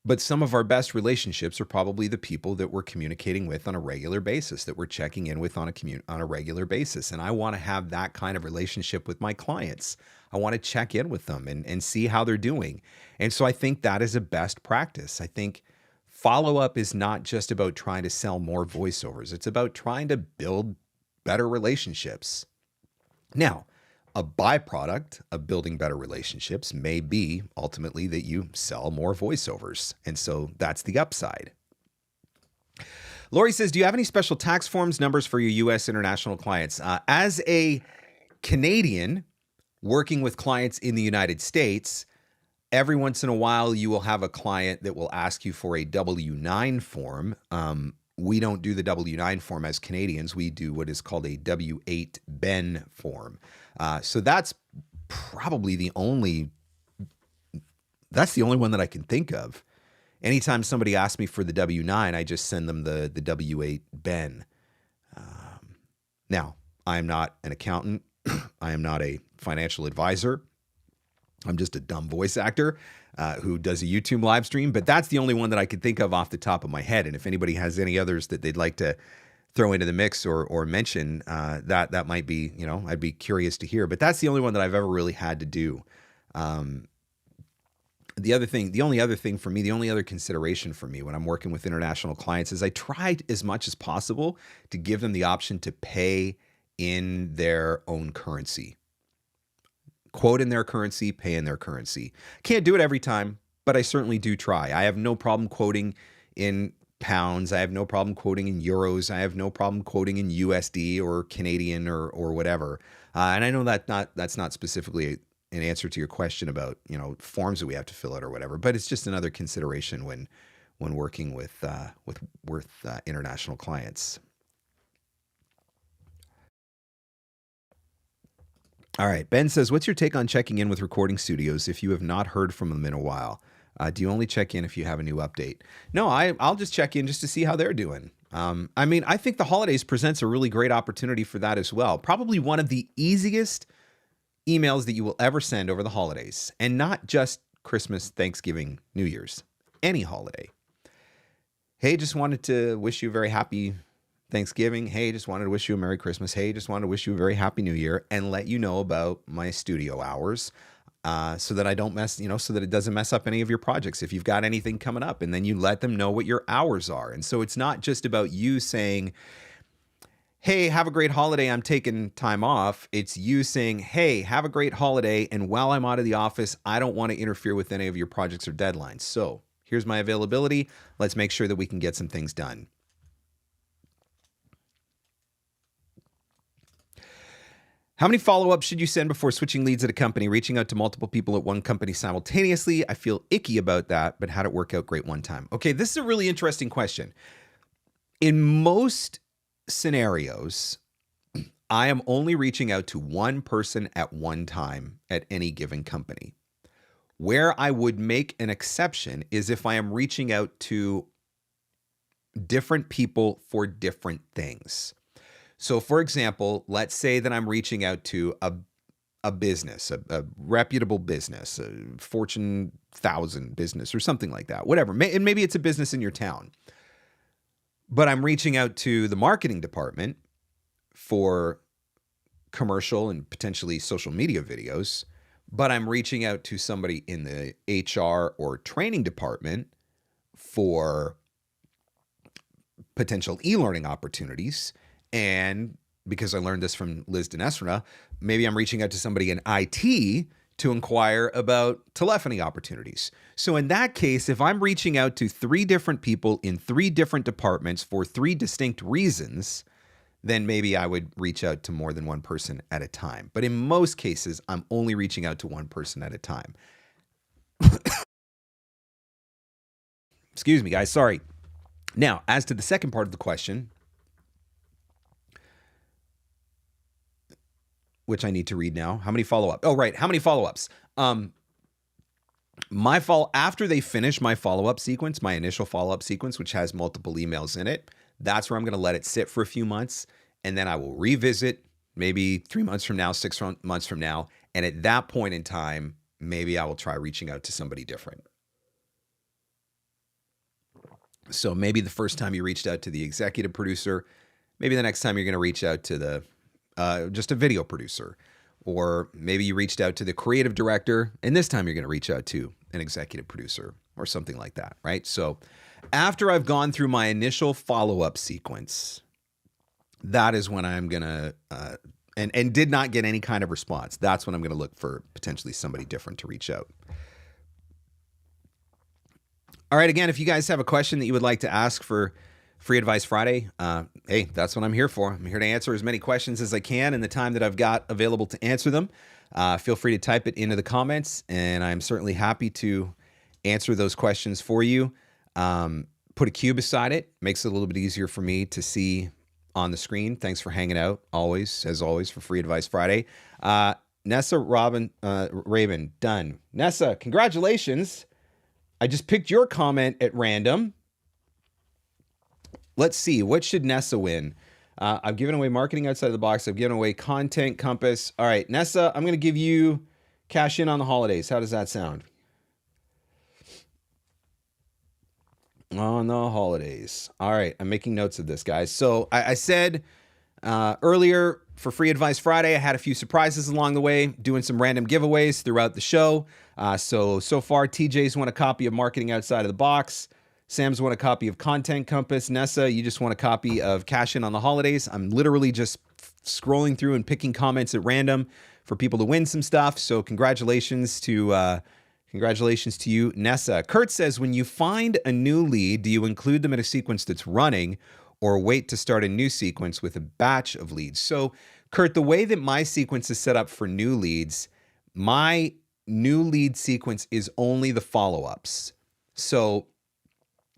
But some of our best relationships are probably the people that we're communicating with on a regular basis, that we're checking in with on a regular basis. And I want to have that kind of relationship with my clients. I want to check in with them and see how they're doing. And so I think that is a best practice. I think follow-up is not just about trying to sell more voiceovers. It's about trying to build better relationships. Now, a byproduct of building better relationships may be ultimately that you sell more voiceovers. And so that's the upside. Lori says, do you have any special tax forms numbers for your U.S. international clients? As a Canadian working with clients in the United States, every once in a while you will have a client that will ask you for a W-9 form. We don't do the W-9 form as Canadians. We do what is called a W-8 Ben form. So that's probably the only one that I can think of. Anytime somebody asks me for the W-9, I just send them the W-8 Ben. Now, I am not an accountant. I am not a financial advisor. I'm just a dumb voice actor who does a YouTube live stream, but that's the only one that I could think of off the top of my head. And if anybody has any others that they'd like to throw into the mix or mention, that might be, I'd be curious to hear. But that's the only one that I've ever really had to do. The only other consideration for me when I'm working with international clients is I try as much as possible to give them the option to pay in their own currency. Quote in their currency, pay in their currency. Can't do it every time, but I certainly do try. I have no problem quoting in pounds. I have no problem quoting in euros. I have no problem quoting in USD or Canadian or whatever. And I know that's not specifically an answer to your question about, forms that we have to fill out or whatever, but it's just another consideration when working with international clients. All right. Ben says, what's your take on checking in with recording studios if you have not heard from them in a while? Do you only check in if you have a new update? No, I'll just check in just to see how they're doing. I mean, I think the holidays presents a really great opportunity for that as well. Probably one of the easiest emails that you will ever send over the holidays, and not just Christmas, Thanksgiving, New Year's, any holiday. Hey, just wanted to wish you a very happy Thanksgiving. Hey, just wanted to wish you a Merry Christmas. Hey, just wanted to wish you a very Happy New Year, and let you know about my studio hours, so that I don't mess, so that it doesn't mess up any of your projects if you've got anything coming up. And then you let them know what your hours are. And so it's not just about you saying, hey, have a great holiday, I'm taking time off. It's you saying, hey, have a great holiday, and while I'm out of the office, I don't want to interfere with any of your projects or deadlines. So here's my availability. Let's make sure that we can get some things done. How many follow-ups should you send before switching leads at a company? Reaching out to multiple people at one company simultaneously. I feel icky about that, but how'd it work out great one time? Okay, this is a really interesting question. In most scenarios, I am only reaching out to one person at one time at any given company. Where I would make an exception is if I am reaching out to different people for different things. So for example, let's say that I'm reaching out to a business, a reputable business, a Fortune 1000 business or something like that, whatever. And maybe it's a business in your town. But I'm reaching out to the marketing department for commercial and potentially social media videos. But I'm reaching out to somebody in the HR or training department for potential e-learning opportunities. And because I learned this from Liz Dinestra, maybe I'm reaching out to somebody in IT to inquire about telephony opportunities. So in that case, if I'm reaching out to 3 different people in 3 different departments for 3 distinct reasons, then maybe I would reach out to more than one person at a time. But in most cases, I'm only reaching out to one person at a time. Excuse me, guys. Sorry. Now, as to the second part of the question, which I need to read now. How many follow-up? Oh, right. How many follow-ups? After they finish my follow-up sequence, my initial follow-up sequence, which has multiple emails in it, that's where I'm going to let it sit for a few months. And then I will revisit maybe 3 months from now, 6 months from now. And at that point in time, maybe I will try reaching out to somebody different. So maybe the first time you reached out to the executive producer, maybe the next time you're going to reach out to just a video producer, or maybe you reached out to the creative director, and this time you're going to reach out to an executive producer or something like that, right? So after I've gone through my initial follow-up sequence, that is when I'm going to, and did not get any kind of response, that's when I'm going to look for potentially somebody different to reach out. All right, again, if you guys have a question that you would like to ask for Free Advice Friday, hey, that's what I'm here for. I'm here to answer as many questions as I can in the time that I've got available to answer them. Feel free to type it into the comments, and I'm certainly happy to answer those questions for you. Put a Q beside it. Makes it a little bit easier for me to see on the screen. Thanks for hanging out, as always, for Free Advice Friday. Nessa Raven, done. Nessa, congratulations. I just picked your comment at random. Let's see. What should Nessa win? I've given away marketing outside of the box. I've given away content compass. All right, Nessa, I'm going to give you cash in on the holidays. How does that sound? On the holidays. All right, I'm making notes of this, guys. So I said earlier for Free Advice Friday, I had a few surprises along the way, doing some random giveaways throughout the show. So far, TJ's won a copy of Marketing Outside of the Box. Sam's won a copy of Content Compass. Nessa, you just won a copy of Cash In on the Holidays. I'm literally just scrolling through and picking comments at random for people to win some stuff. So congratulations to you, Nessa. Kurt says, when you find a new lead, do you include them in a sequence that's running or wait to start a new sequence with a batch of leads? So Kurt, the way that my sequence is set up for new leads, my new lead sequence is only the follow-ups. So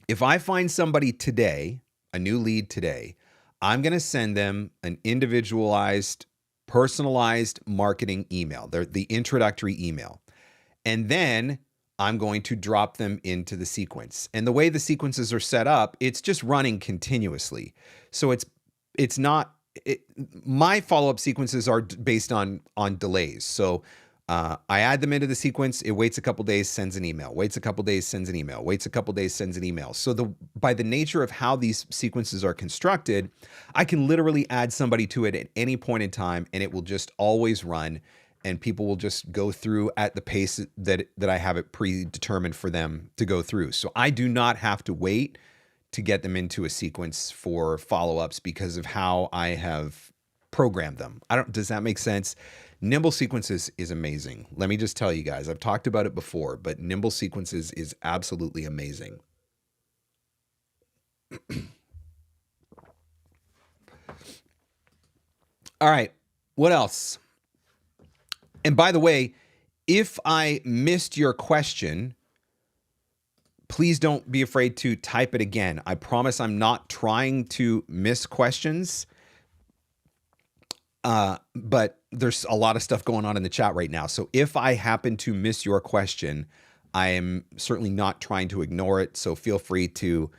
if I find somebody today, a new lead today, I'm going to send them an individualized, personalized marketing email, the introductory email. And then I'm going to drop them into the sequence. And the way the sequences are set up, it's just running continuously. So it's not, my follow-up sequences are based on delays. So I add them into the sequence. It waits a couple days, sends an email, waits a couple days, sends an email, waits a couple days, sends an email. So by the nature of how these sequences are constructed, I can literally add somebody to it at any point in time, and it will just always run. And people will just go through at the pace that I have it predetermined for them to go through. So I do not have to wait to get them into a sequence for follow-ups because of how I have programmed them. Does that make sense? Nimble sequences is amazing. Let me just tell you guys, I've talked about it before, but Nimble sequences is absolutely amazing. All right, what else? And by the way, if I missed your question, please don't be afraid to type it again. I promise I'm not trying to miss questions. But there's a lot of stuff going on in the chat right now. So if I happen to miss your question, I am certainly not trying to ignore it. So feel free to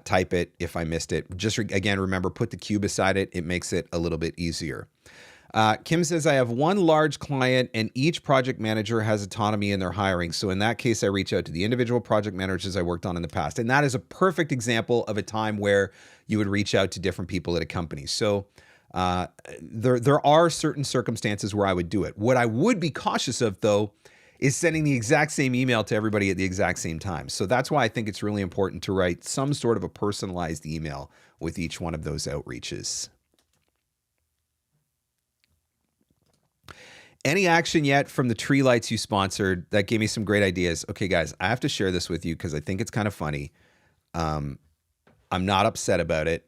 type it if I missed it. Just again, remember, put the Q beside it. It makes it a little bit easier. Kim says, I have one large client and each project manager has autonomy in their hiring. So in that case, I reach out to the individual project managers I worked on in the past. And that is a perfect example of a time where you would reach out to different people at a company. So there are certain circumstances where I would do it. What I would be cautious of, though, is sending the exact same email to everybody at the exact same time. So that's why I think it's really important to write some sort of a personalized email with each one of those outreaches. Any action yet from the tree lights you sponsored? That gave me some great ideas. Okay, guys, I have to share this with you because I think it's kind of funny. I'm not upset about it,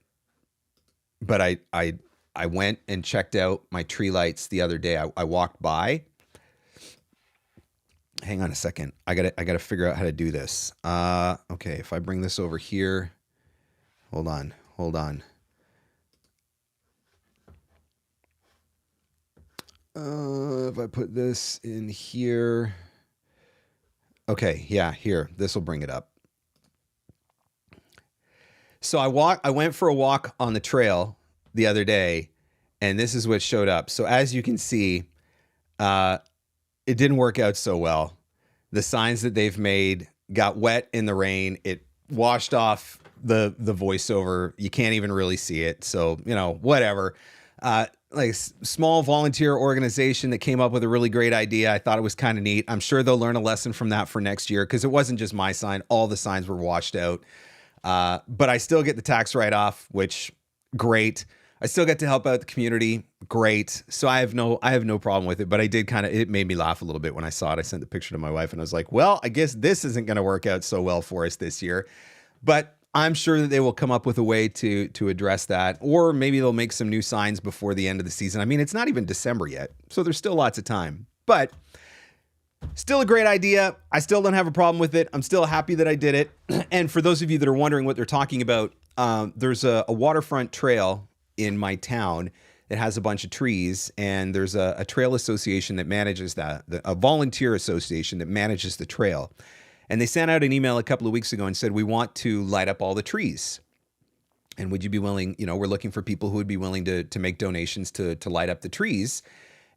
but I went and checked out my tree lights the other day. I walked by. Hang on a second. I gotta figure out how to do this. Okay, if I bring this over here, hold on. If I put this in here, okay, yeah, here, this will bring it up. So I went for a walk on the trail the other day, and this is what showed up. So as you can see, it didn't work out so well. The signs that they've made got wet in the rain. It washed off the voiceover. You can't even really see it. So, whatever. Like a small volunteer organization that came up with a really great idea. I thought it was kind of neat. I'm sure they'll learn a lesson from that for next year because it wasn't just my sign. All the signs were washed out. But I still get the tax write-off, which great. I still get to help out the community. Great. So I have no problem with it, but it made me laugh a little bit when I saw it. I sent the picture to my wife and I was like, well, I guess this isn't going to work out so well for us this year, but I'm sure that they will come up with a way to address that, or maybe they'll make some new signs before the end of the season. I mean, it's not even December yet, so there's still lots of time, but still a great idea. I still don't have a problem with it. I'm still happy that I did it. And for those of you that are wondering what they're talking about, there's a waterfront trail in my town that has a bunch of trees, and there's a trail association that manages that, a volunteer association that manages the trail. And they sent out an email a couple of weeks ago and said, we want to light up all the trees. And would you be willing, we're looking for people who would be willing to make donations to light up the trees.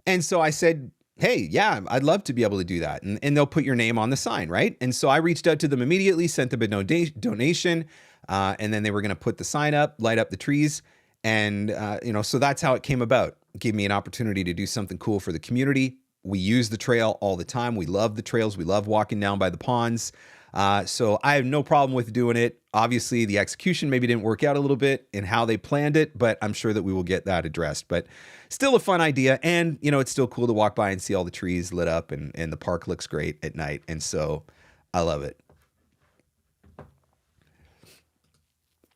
And so I said, hey, yeah, I'd love to be able to do that. And they'll put your name on the sign, right? And so I reached out to them immediately, sent them a donation, and then they were going to put the sign up, light up the trees. And, so that's how it came about. It gave me an opportunity to do something cool for the community. We use the trail all the time. We love the trails. We love walking down by the ponds. So I have no problem with doing it. Obviously, the execution maybe didn't work out a little bit in how they planned it, but I'm sure that we will get that addressed. But still a fun idea. And, it's still cool to walk by and see all the trees lit up, and the park looks great at night. And so I love it.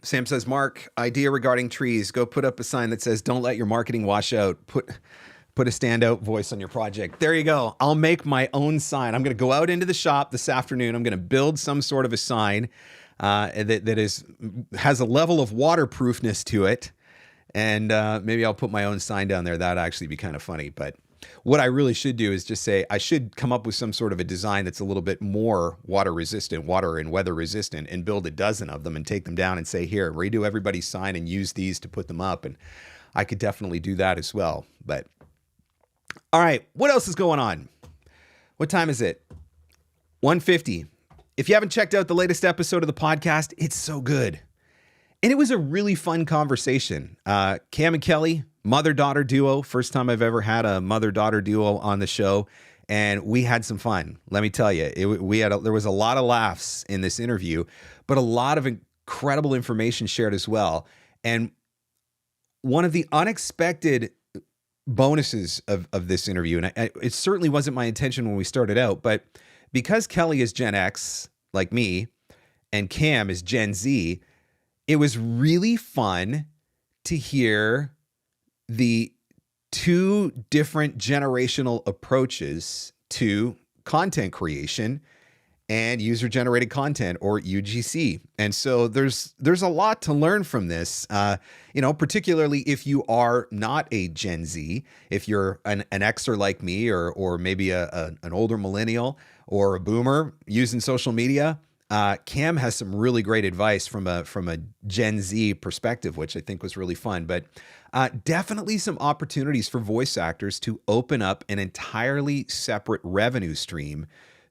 Sam says, Mark, idea regarding trees. Go put up a sign that says, don't let your marketing wash out. Put a standout voice on your project. There you go. I'll make my own sign. I'm going to go out into the shop this afternoon. I'm going to build some sort of a sign that has a level of waterproofness to it. And maybe I'll put my own sign down there. That'd actually be kind of funny. But What I really should do is just say, I should come up with some sort of a design that's a little bit more water and weather resistant, and build a dozen of them and take them down and say, here, redo everybody's sign and use these to put them up. And I could definitely do that as well. But all right, what else is going on? What time is it? 1:50. If you haven't checked out the latest episode of the podcast, it's so good. And it was a really fun conversation. Cam and Kelly, mother-daughter duo. First time I've ever had a mother-daughter duo on the show. And we had some fun. Let me tell you, there was a lot of laughs in this interview, but a lot of incredible information shared as well. And one of the unexpected bonuses of this interview, and it certainly wasn't my intention when we started out, but because Kelly is Gen X, like me, and Cam is Gen Z, it was really fun to hear the two different generational approaches to content creation and user-generated content, or UGC. And so there's a lot to learn from this, particularly if you are not a Gen Z, if you're an Xer like me, or maybe an older millennial or a boomer using social media. Cam has some really great advice from a Gen Z perspective, which I think was really fun. But definitely some opportunities for voice actors to open up an entirely separate revenue stream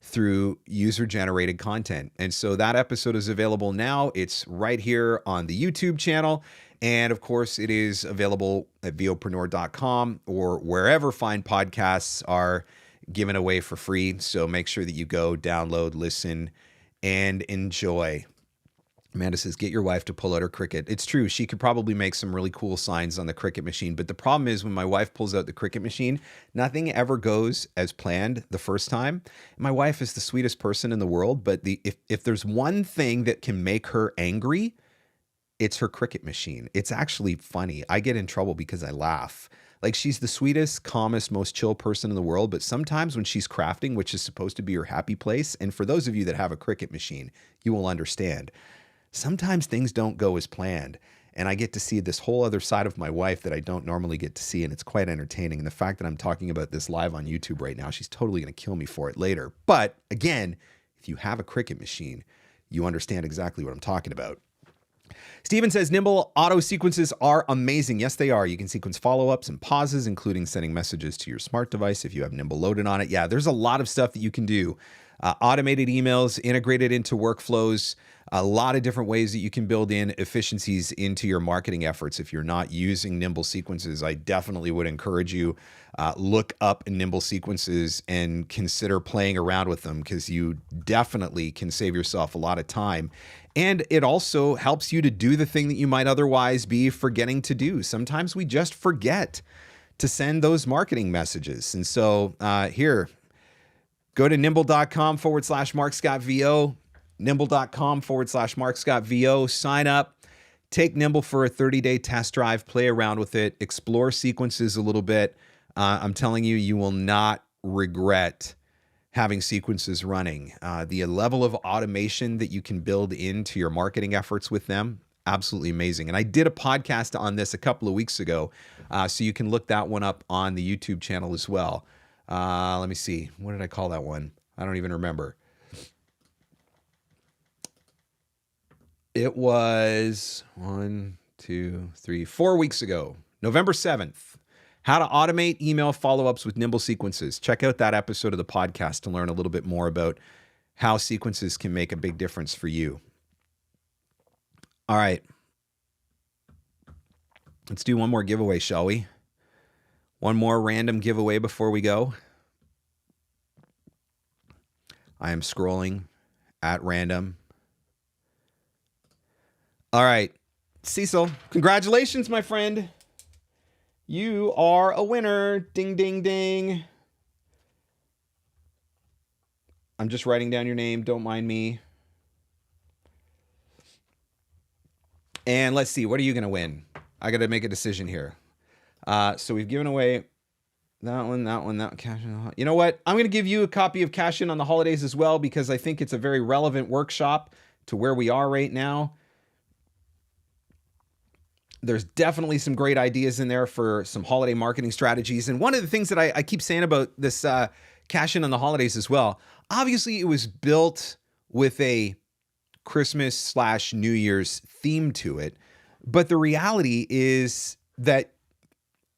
through user-generated content. And so that episode is available now. It's right here on the YouTube channel. And of course, it is available at VOpreneur.com or wherever fine podcasts are given away for free. So make sure that you go download, listen, and enjoy. Amanda says, get your wife to pull out her Cricut. It's true. She could probably make some really cool signs on the Cricut machine. But the problem is when my wife pulls out the Cricut machine, nothing ever goes as planned the first time. My wife is the sweetest person in the world. But if there's one thing that can make her angry, it's her Cricut machine. It's actually funny. I get in trouble because I laugh. Like, she's the sweetest, calmest, most chill person in the world. But sometimes when she's crafting, which is supposed to be her happy place, and for those of you that have a Cricut machine, you will understand. Sometimes things don't go as planned, and I get to see this whole other side of my wife that I don't normally get to see, and it's quite entertaining. And the fact that I'm talking about this live on YouTube right now, she's totally going to kill me for it later. But again, if you have a Cricut machine, you understand exactly what I'm talking about. Steven says, Nimble auto sequences are amazing. Yes, they are. You can sequence follow-ups and pauses, including sending messages to your smart device if you have Nimble loaded on it. Yeah, there's a lot of stuff that you can do. Automated emails, integrated into workflows, a lot of different ways that you can build in efficiencies into your marketing efforts. If you're not using Nimble sequences, I definitely would encourage you look up Nimble sequences and consider playing around with them, because you definitely can save yourself a lot of time. And it also helps you to do the thing that you might otherwise be forgetting to do. Sometimes we just forget to send those marketing messages. And so here, go to nimble.com/MarkScottVO, nimble.com/MarkScottVO, sign up, take Nimble for a 30-day test drive, play around with it, explore sequences a little bit. I'm telling you, you will not regret having sequences running. The level of automation that you can build into your marketing efforts with them, absolutely amazing. And I did a podcast on this a couple of weeks ago, so you can look that one up on the YouTube channel as well. Let me see. What did I call that one? I don't even remember. It was 4 weeks ago, November 7th. How to automate email follow-ups with Nimble sequences. Check out that episode of the podcast to learn a little bit more about how sequences can make a big difference for you. All right. Let's do one more giveaway, shall we? One more random giveaway before we go. I am scrolling at random. All right. Cecil, congratulations, my friend. You are a winner. Ding, ding, ding. I'm just writing down your name. Don't mind me. And let's see. What are you going to win? I got to make a decision here. So we've given away that one, Cash In. You know what? I'm going to give you a copy of Cash In on the Holidays as well, because I think it's a very relevant workshop to where we are right now. There's definitely some great ideas in there for some holiday marketing strategies. And one of the things that I keep saying about this cash in on the holidays as well, obviously it was built with a Christmas/New Year's theme to it. But the reality is that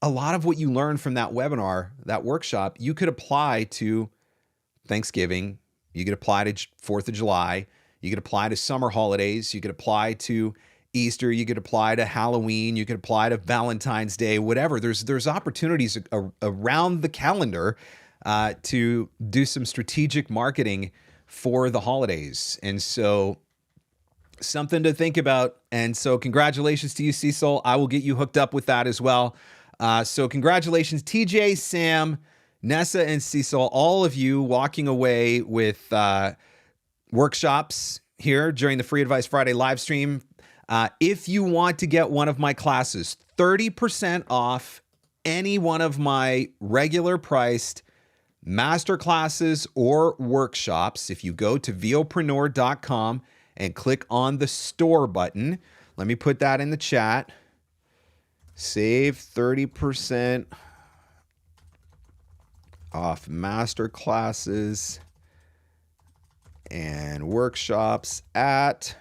a lot of what you learned from that webinar, that workshop, you could apply to Thanksgiving. You could apply to 4th of July. You could apply to summer holidays. You could apply to Easter. You could apply to Halloween. You could apply to Valentine's Day, whatever. There's opportunities around the calendar to do some strategic marketing for the holidays. And so something to think about. And so congratulations to you, Cecil. I will get you hooked up with that as well. So congratulations, TJ, Sam, Nessa, and Cecil, all of you walking away with workshops here during the Free Advice Friday live stream. If you want to get one of my classes, 30% off any one of my regular priced master classes or workshops, if you go to VOpreneur.com and click on the store button, let me put that in the chat. Save 30% off master classes and workshops at...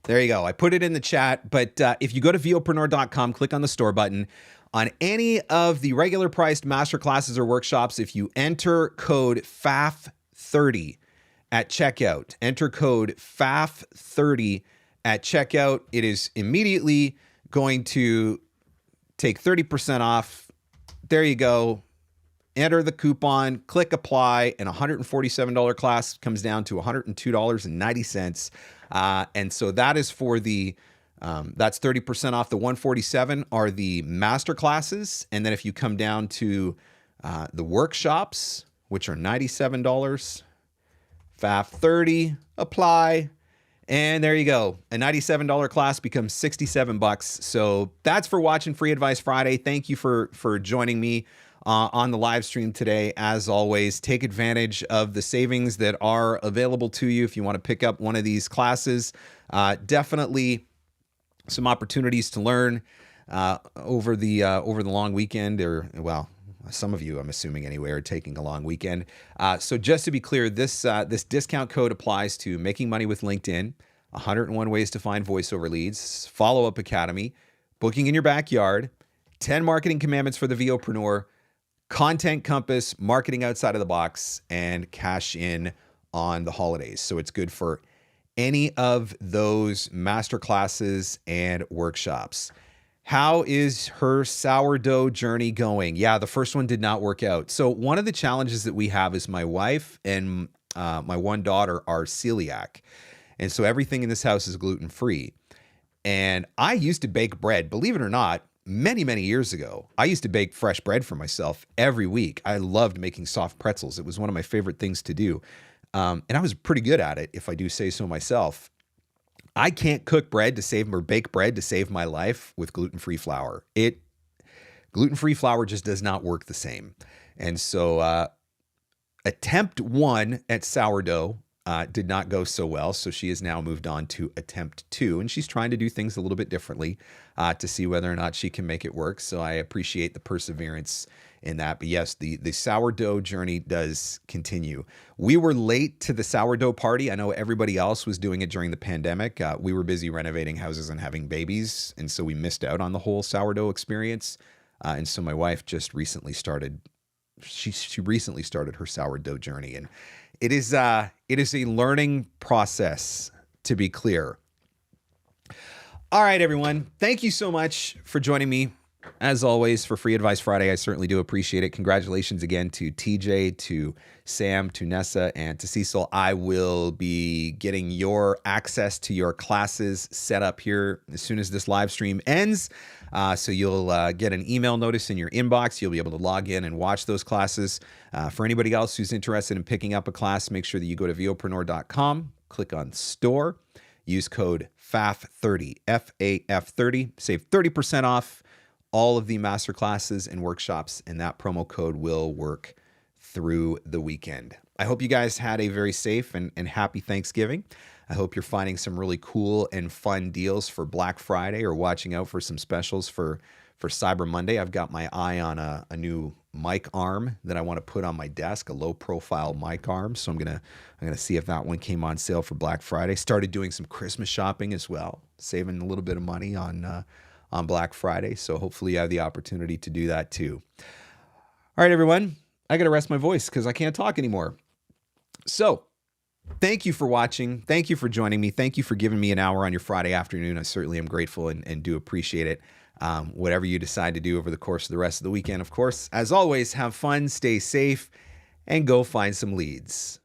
There you go. I put it in the chat, but if you go to VOpreneur.com, click on the store button. On any of the regular priced master classes or workshops, if you enter code FAF30 at checkout, enter code FAF30 at checkout, it is immediately going to take 30% off. There you go. Enter the coupon, click apply, and a $147 class comes down to $102.90. And so that is for the, that's 30% off. The $147 are the master classes. And then if you come down to the workshops, which are $97, FAF30, apply. And there you go. A $97 class becomes $67. So that's for watching Free Advice Friday. Thank you for joining me on the live stream today. As always, take advantage of the savings that are available to you if you want to pick up one of these classes. Definitely some opportunities to learn over the long weekend, or well, some of you, I'm assuming anyway, are taking a long weekend. So just to be clear, this discount code applies to Making Money with LinkedIn, 101 Ways to Find Voiceover Leads, Follow-Up Academy, Booking in Your Backyard, 10 Marketing Commandments for the VOpreneur, Content Compass, Marketing Outside of the Box, and Cash In on the holidays. So it's good for any of those masterclasses and workshops. How is her sourdough journey going? Yeah, the first one did not work out. So one of the challenges that we have is my wife and my one daughter are celiac. And so everything in this house is gluten-free. And I used to bake bread, believe it or not, many, many years ago. I used to bake fresh bread for myself every week. I loved making soft pretzels. It was one of my favorite things to do. And I was pretty good at it, if I do say so myself. I can't cook bread to save, or bake bread to save my life with gluten-free flour. Gluten-free flour just does not work the same. And so attempt one at sourdough did not go so well. So she has now moved on to attempt 2, and she's trying to do things a little bit differently to see whether or not she can make it work. So I appreciate the perseverance in that. But yes, the sourdough journey does continue. We were late to the sourdough party. I know everybody else was doing it during the pandemic. We were busy renovating houses and having babies, and so we missed out on the whole sourdough experience. And so my wife just recently started. She recently started her sourdough journey, and it is a learning process, to be clear. All right, everyone. Thank you so much for joining me. As always, for Free Advice Friday, I certainly do appreciate it. Congratulations again to TJ, to Sam, to Nessa, and to Cecil. I will be getting your access to your classes set up here as soon as this live stream ends. So you'll get an email notice in your inbox. You'll be able to log in and watch those classes. For anybody else who's interested in picking up a class, make sure that you go to VOpreneur.com, click on Store, use code FAF30, FAF30, save 30% off all of the master classes and workshops, and that promo code will work through the weekend. I hope you guys had a very safe and happy Thanksgiving. I hope you're finding some really cool and fun deals for Black Friday or watching out for some specials for Cyber Monday. I've got my eye on a new mic arm that I want to put on my desk, a low profile mic arm. So I'm gonna see if that one came on sale for Black Friday. Started doing some Christmas shopping as well, saving a little bit of money on Black Friday. So hopefully you have the opportunity to do that too. All right, everyone, I got to rest my voice because I can't talk anymore. So thank you for watching. Thank you for joining me. Thank you for giving me an hour on your Friday afternoon. I certainly am grateful and do appreciate it. Whatever you decide to do over the course of the rest of the weekend, of course, as always, have fun, stay safe, and go find some leads.